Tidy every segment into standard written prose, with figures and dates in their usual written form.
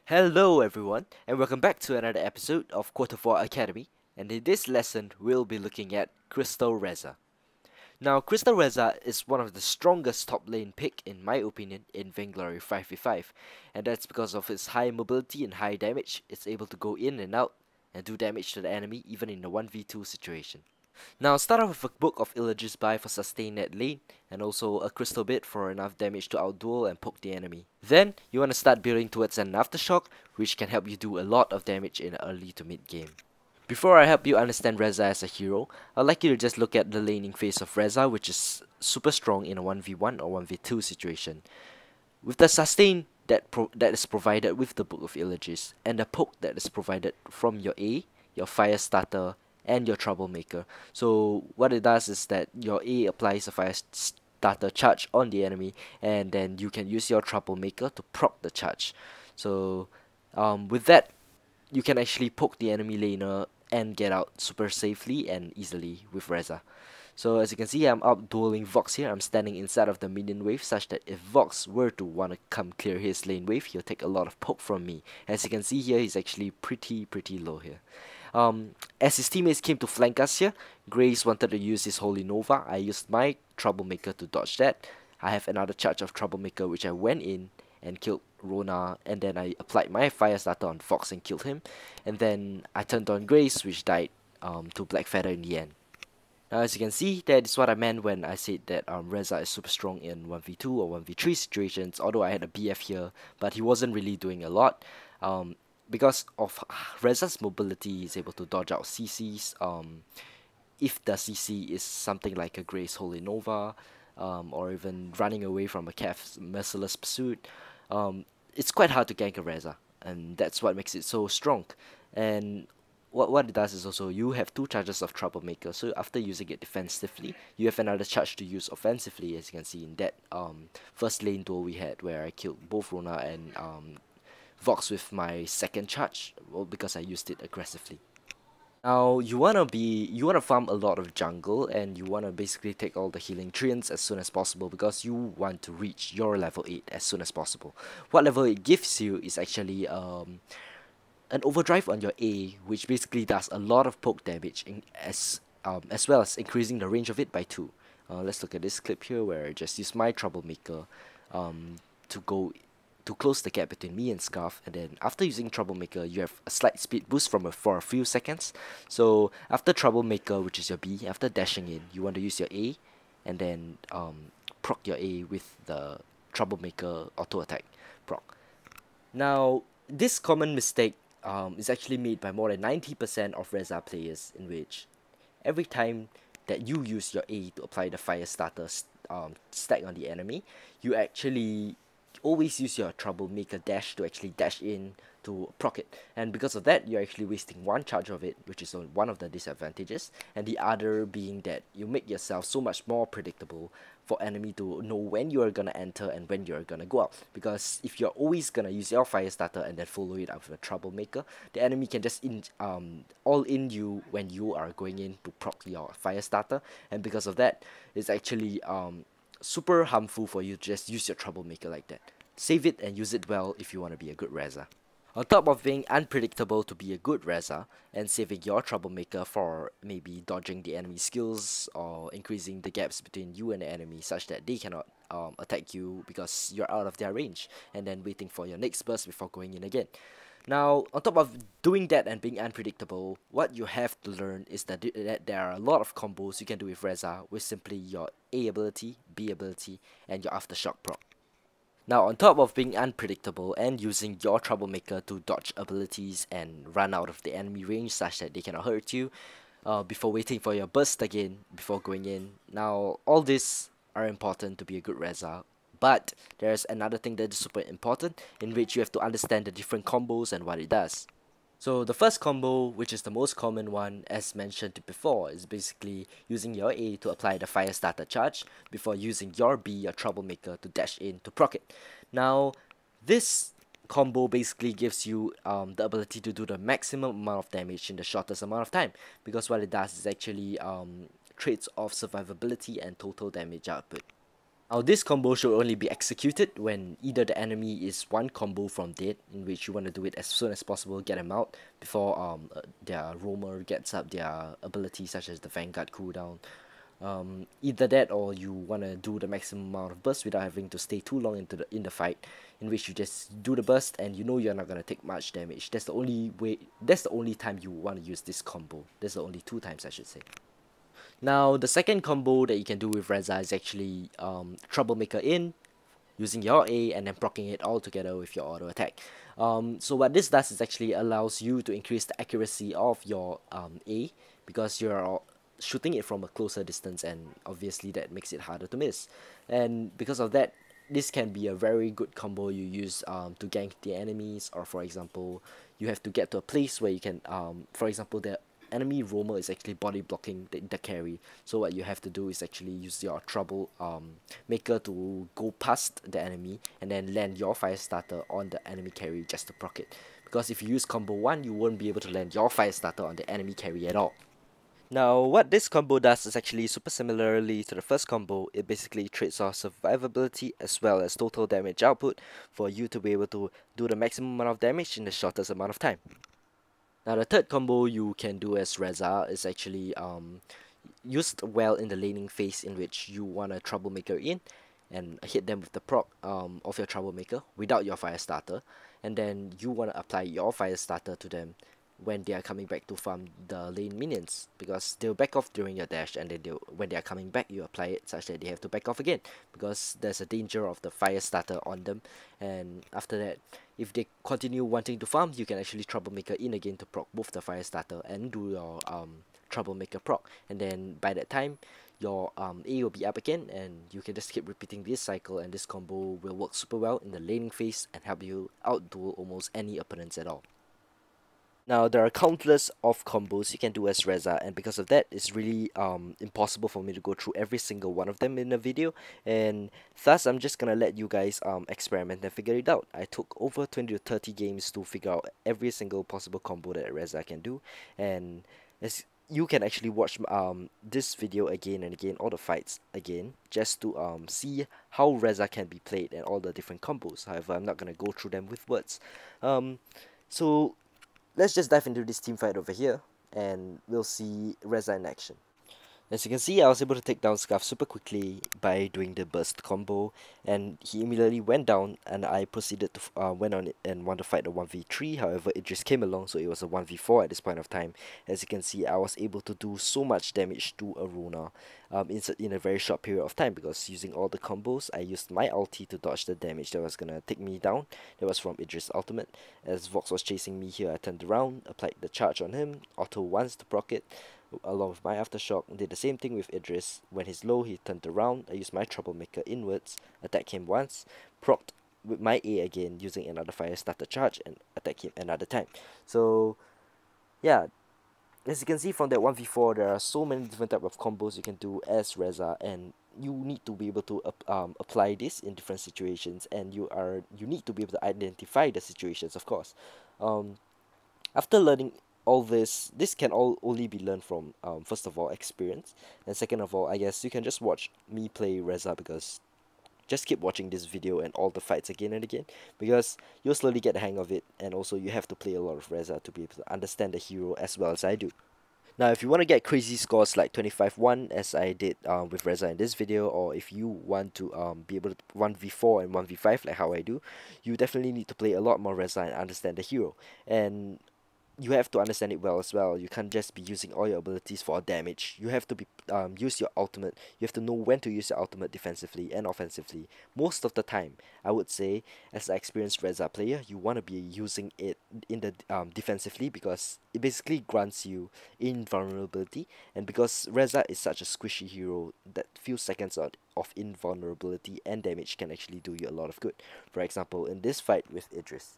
Hello everyone, and welcome back to another episode of Quatervois Academy, and in this lesson we'll be looking at Crystal REZA. Now, Crystal REZA is one of the strongest top lane pick in my opinion in Vainglory 5v5, and that's because of its high mobility and high damage. It's able to go in and out and do damage to the enemy even in a 1v2 situation. Now, start off with a Book of Illage's Buy for sustain at lane, and also a Crystal Bit for enough damage to outduel and poke the enemy. Then, you want to start building towards an Aftershock, which can help you do a lot of damage in early to mid game. Before I help you understand REZA as a hero, I'd like you to just look at the laning phase of REZA, which is super strong in a 1v1 or 1v2 situation. With the sustain that is provided with the Book of Illages, and the poke that is provided from your A, your Fire Starter, and your Troublemaker. So what it does is that your A applies a Fire Starter charge on the enemy, and then you can use your Troublemaker to proc the charge. So with that, you can actually poke the enemy laner and get out super safely and easily with REZA. So as you can see, I'm out dueling Vox here. I'm standing inside of the minion wave such that if Vox were to want to come clear his lane wave, he'll take a lot of poke from me. As you can see here, he's actually pretty low here. As his teammates came to flank us here, Grace wanted to use his Holy Nova. I used my Troublemaker to dodge that. I have another charge of Troublemaker which I went in and killed Rona, and then I applied my Fire Starter on Fox and killed him. And then I turned on Grace, which died to Black Feather in the end. Now, as you can see, that is what I meant when I said that REZA is super strong in 1v2 or 1v3 situations, although I had a BF here, but he wasn't really doing a lot. Because of REZA's mobility, he's able to dodge out CCs. If the CC is something like a Grace Holy Nova, or even running away from a Kef's Merciless Pursuit, it's quite hard to gank a REZA, and that's what makes it so strong. And what it does is also you have two charges of Troublemaker, so after using it defensively, you have another charge to use offensively, as you can see in that first lane duel we had where I killed both Rona and Vox with my second charge, well, because I used it aggressively. Now you wanna farm a lot of jungle, and you wanna basically take all the healing treants as soon as possible because you want to reach your level 8 as soon as possible. What level it gives you is actually an overdrive on your A, which basically does a lot of poke damage as well as increasing the range of it by 2. Let's look at this clip here where I just use my Troublemaker to go to close the gap between me and Scarf, and then after using Troublemaker, you have a slight speed boost for a few seconds. So after Troublemaker, which is your B, after dashing in, you want to use your A, and then proc your A with the Troublemaker auto attack proc. Now, this common mistake is actually made by more than 90% of REZA players, in which every time that you use your A to apply the Fire Starter stack on the enemy, you actually always use your Troublemaker dash to actually dash in to proc it, and because of that you're actually wasting one charge of it, which is one of the disadvantages, and the other being that you make yourself so much more predictable for enemy to know when you are gonna enter and when you're gonna go out. Because if you're always gonna use your Fire Starter and then follow it up with a Troublemaker, the enemy can just all in you when you are going in to proc your Fire Starter, and because of that it's actually super harmful for you to just use your Troublemaker like that. Save it and use it well if you want to be a good REZA. On top of being unpredictable to be a good REZA, and saving your Troublemaker for maybe dodging the enemy skills or increasing the gaps between you and the enemy such that they cannot attack you because you're out of their range, and then waiting for your next burst before going in again. Now, on top of doing that and being unpredictable, what you have to learn is that there are a lot of combos you can do with REZA with simply your A ability, B ability, and your Aftershock proc. Now, on top of being unpredictable and using your Troublemaker to dodge abilities and run out of the enemy range such that they cannot hurt you, before waiting for your burst again before going in. Now, all these are important to be a good REZA, but there's another thing that is super important, in which you have to understand the different combos and what it does. So the first combo, which is the most common one as mentioned before, is basically using your A to apply the Fire Starter charge before using your B, your Troublemaker, to dash in to proc it. Now, this combo basically gives you the ability to do the maximum amount of damage in the shortest amount of time, because what it does is actually traits of survivability and total damage output. Now this combo should only be executed when either the enemy is one combo from dead, in which you want to do it as soon as possible, get them out before their roamer gets up their ability such as the Vanguard cooldown. Either that or you want to do the maximum amount of burst without having to stay too long in the fight, in which you just do the burst and you know you're not going to take much damage. That's the only way, that's the only time you want to use this combo. That's the only two times I should say. Now, the second combo that you can do with REZA is actually Troublemaker in, using your A and then proccing it all together with your auto attack. So what this does is actually allows you to increase the accuracy of your A, because you're shooting it from a closer distance, and obviously that makes it harder to miss. And because of that, this can be a very good combo you use to gank the enemies, or for example, you have to get to a place where you can, for example, the enemy roamer is actually body blocking the carry. So what you have to do is actually use your trouble maker to go past the enemy and then land your fire starter on the enemy carry just to proc it. Because if you use combo 1, you won't be able to land your fire starter on the enemy carry at all. Now, what this combo does is actually super similarly to the first combo. It basically trades off survivability as well as total damage output for you to be able to do the maximum amount of damage in the shortest amount of time. Now, the third combo you can do as REZA is actually used well in the laning phase, in which you want a Troublemaker in and hit them with the proc of your Troublemaker without your fire starter, and then you want to apply your fire starter to them when they are coming back to farm the lane minions, because they'll back off during your dash, and then when they are coming back you apply it such that they have to back off again, because there's a danger of the fire starter on them. And after that, if they continue wanting to farm, you can actually Troublemaker in again to proc both the fire starter and do your Troublemaker proc, and then by that time your A will be up again, and you can just keep repeating this cycle, and this combo will work super well in the laning phase and help you outduel almost any opponents at all. Now, there are countless of combos you can do as REZA, and because of that, it's really impossible for me to go through every single one of them in a video, and thus I'm just gonna let you guys experiment and figure it out. I took over 20 to 30 games to figure out every single possible combo that REZA can do, and as you can actually watch this video again and again, all the fights again, just to see how REZA can be played and all the different combos. However, I'm not gonna go through them with words. So let's just dive into this team fight over here, and we'll see REZA in action. As you can see, I was able to take down Scarf super quickly by doing the burst combo, and he immediately went down, and I proceeded to went on it and want to fight a 1v3. However, it just came along, so it was a 1v4 at this point of time. As you can see, I was able to do so much damage to Aruna in a very short period of time, because using all the combos, I used my ulti to dodge the damage that was gonna take me down. That was from Idris' ultimate. As Vox was chasing me here, I turned around, applied the charge on him, auto once to proc it, along with my aftershock. Did the same thing with Idris. When he's low, he turned around. I used my Troublemaker inwards, attack him once, procced with my A again using another fire starter charge, and attack him another time. So yeah, as you can see from that 1v4, there are so many different type of combos you can do as REZA, and you need to be able to apply this in different situations, and you need to be able to identify the situations, of course. After learning all this can all only be learned from first of all experience, and second of all, I guess you can just watch me play REZA, because just keep watching this video and all the fights again and again, because you'll slowly get the hang of it, and also you have to play a lot of REZA to be able to understand the hero as well as I do. Now, if you want to get crazy scores like 25-1 as I did with REZA in this video, or if you want to be able to 1v4 and 1v5 like how I do, you definitely need to play a lot more REZA and understand the hero. And you have to understand it well as well. You can't just be using all your abilities for damage. You have to be use your ultimate. You have to know when to use your ultimate defensively and offensively. Most of the time, I would say, as an experienced REZA player, you want to be using it in the defensively, because it basically grants you invulnerability. And because REZA is such a squishy hero, that few seconds of invulnerability and damage can actually do you a lot of good. For example, in this fight with Idris,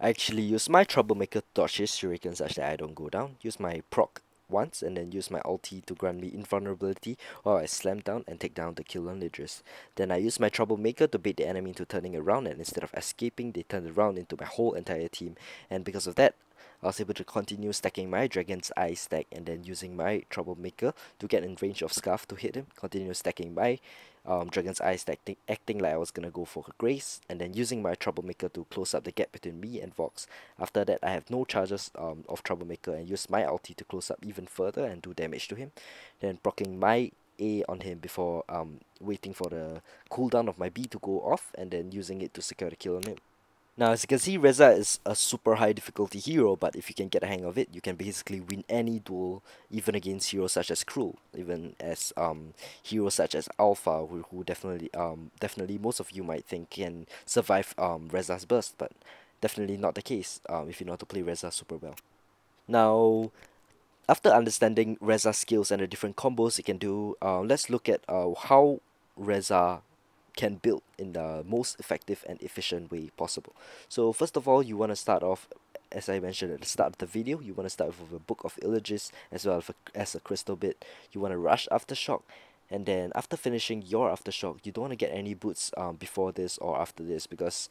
I actually use my Troublemaker to dodge his shuriken such that I don't go down, use my proc once, and then use my ulti to grant me invulnerability while I slam down and take down the kill on Idris. Then I use my Troublemaker to bait the enemy into turning around, and instead of escaping, they turned around into my whole entire team, and because of that, I was able to continue stacking my Dragon's Eye stack and then using my Troublemaker to get in range of Scarf to hit him. Continue stacking my Dragon's Eye stack, acting like I was gonna go for a Grace, and then using my Troublemaker to close up the gap between me and Vox. After that, I have no charges of Troublemaker and use my ulti to close up even further and do damage to him. Then proccing my A on him before waiting for the cooldown of my B to go off and then using it to secure the kill on him. Now, as you can see, REZA is a super high difficulty hero, but if you can get a hang of it, you can basically win any duel, even against heroes such as Cruel, even as heroes such as Alpha, who definitely most of you might think can survive REZA's burst, but definitely not the case if you know how to play REZA super well. Now, after understanding REZA skills and the different combos it can do, let's look at how REZA can build in the most effective and efficient way possible. So first of all, you want to start off, as I mentioned at the start of the video, you want to start with a Book of Illages as well as a crystal bit. You want to rush Aftershock, and then after finishing your Aftershock, you don't want to get any boots before this or after this, because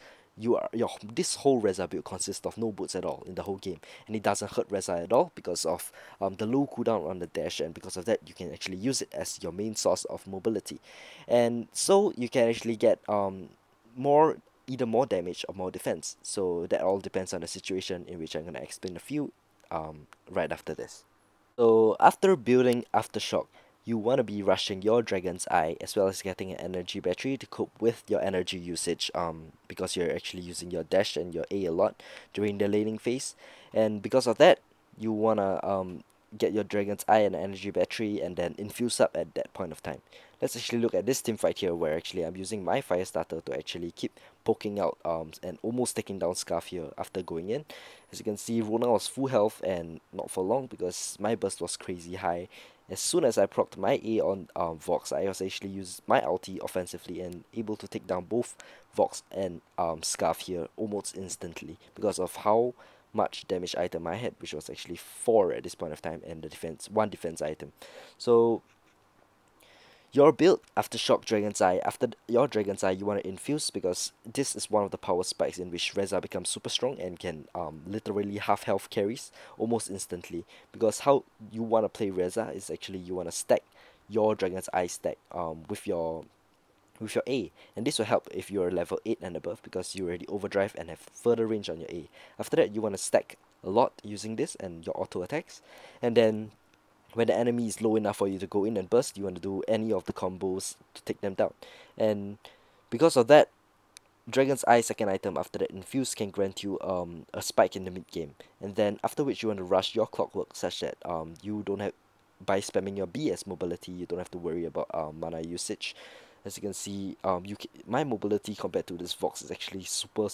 this whole REZA build consists of no boots at all in the whole game, and it doesn't hurt REZA at all because of the low cooldown on the dash, and because of that you can actually use it as your main source of mobility, and so you can actually get either more damage or more defense. So that all depends on the situation, in which I'm gonna explain a few right after this. So after building Aftershock, you want to be rushing your Dragon's Eye as well as getting an energy battery to cope with your energy usage, because you're actually using your dash and your A lot during the laning phase, and because of that you want to get your Dragon's Eye and energy battery and then infuse up at that point of time. Let's actually look at this team fight here, where actually I'm using my fire starter to actually keep poking out and almost taking down Scarf here after going in. As you can see, Rona was full health and not for long because my burst was crazy high. As soon as I procced my A on Vox, I was actually used my ulti offensively and able to take down both Vox and Scarf here almost instantly because of how much damage item I had, which was actually 4 at this point of time, and the one defense item. So your build after Shock Dragon's Eye, after your Dragon's Eye, you want to infuse, because this is one of the power spikes in which REZA becomes super strong and can literally half health carries almost instantly. Because how you want to play REZA is actually you want to stack your Dragon's Eye stack with your A, and this will help if you're level 8 and above, because you already overdrive and have further range on your A. After that, you want to stack a lot using this and your auto attacks, and then when the enemy is low enough for you to go in and burst, you want to do any of the combos to take them down. And because of that, Dragon's Eye second item after that infuse can grant you a spike in the mid game, and then after which you want to rush your clockwork such that you don't have, by spamming your B as mobility, you don't have to worry about mana usage. As you can see, my mobility compared to this Vox is actually super,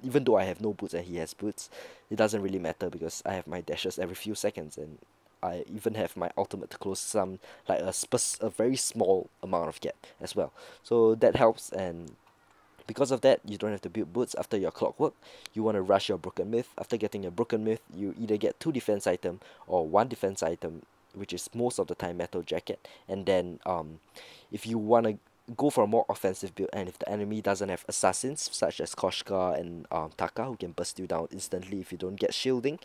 even though I have no boots and he has boots, it doesn't really matter because I have my dashes every few seconds, and I even have my ultimate to close some, like a very small amount of gap as well. So that helps, and because of that, you don't have to build boots after your clockwork. You want to rush your Broken Myth. After getting your Broken Myth, you either get 2 defense item or 1 defense item, which is most of the time Metal Jacket. And then if you want to go for a more offensive build, and if the enemy doesn't have assassins such as Koshka and Taka, who can burst you down instantly if you don't get shielding,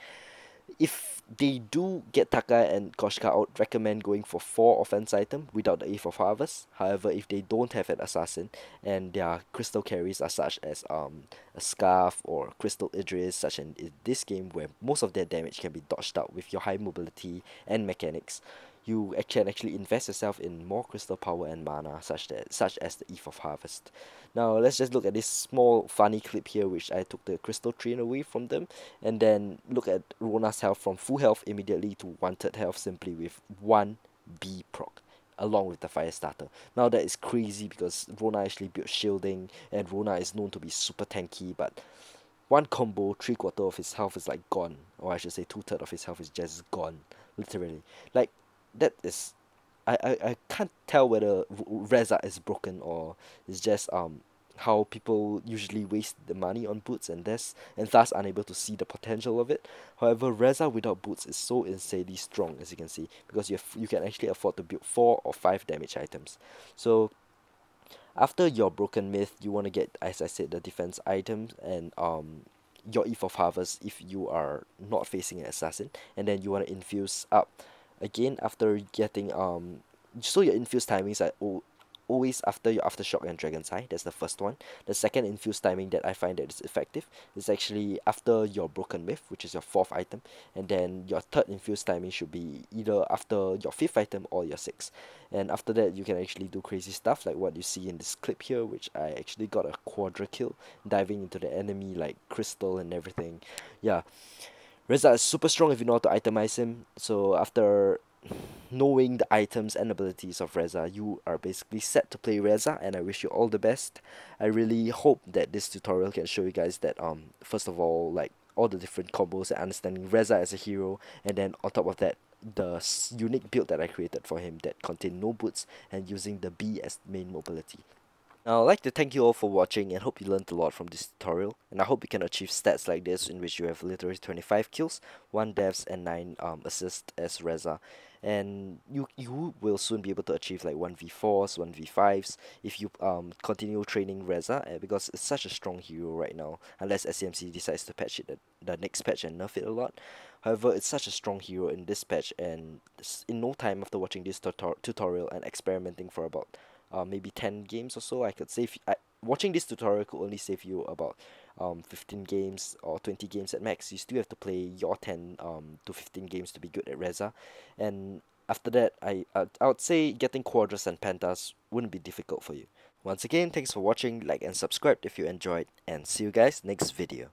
if they do get Taka and Koshka, I would recommend going for 4 offense item without the Eve of Harvest. However, if they don't have an assassin and their crystal carries are such as a Scarf or Crystal Idris, such in this game where most of their damage can be dodged out with your high mobility and mechanics, you can actually invest yourself in more crystal power and mana, such as the Eve of Harvest. Now let's just look at this small funny clip here, which I took the crystal train away from them, and then look at Rona's health from full health immediately to 1/3 health simply with 1 B proc along with the fire starter. Now that is crazy because Rona actually built shielding, and Rona is known to be super tanky, but one combo, 3/4 of his health is like gone, or I should say 2/3 of his health is just gone, literally. Like, that is, I can't tell whether REZA is broken or it's just how people usually waste the money on boots and thus unable to see the potential of it. However, REZA without boots is so insanely strong, as you can see, because you can actually afford to build 4 or 5 damage items. So after your Broken Myth, you want to get, as I said, the defense items, and your Eve of Harvest if you are not facing an assassin, and then you want to infuse up again after getting so your infuse timings are always after your Aftershock and Dragon's Eye. That's the first one. The second infuse timing that I find that is effective is actually after your Broken Myth, which is your fourth item, and then your third infuse timing should be either after your fifth item or your sixth. And after that, you can actually do crazy stuff like what you see in this clip here, which I actually got a quadra kill, diving into the enemy like crystal and everything. Yeah, Reza is super strong if you know how to itemize him. So after knowing the items and abilities of Reza, you are basically set to play Reza, and I wish you all the best. I really hope that this tutorial can show you guys that first of all, like all the different combos and understanding Reza as a hero, and then on top of that, the unique build that I created for him that contained no boots and using the B as main mobility. Now, I'd like to thank you all for watching and hope you learned a lot from this tutorial, and I hope you can achieve stats like this in which you have literally 25 kills, 1 deaths and 9 assists as Reza. And you will soon be able to achieve like 1v4s, 1v5s if you continue training Reza, because it's such a strong hero right now, unless SCMC decides to patch it the next patch and nerf it a lot. However, it's such a strong hero in this patch, and in no time after watching this tutorial and experimenting for about maybe 10 games or so, I could save. Watching this tutorial could only save you about 15 games or 20 games at max. You still have to play your 10 to 15 games to be good at Reza, and after that, I would say getting Quadras and Pentas wouldn't be difficult for you. Once again, thanks for watching, like and subscribe if you enjoyed, and see you guys next video.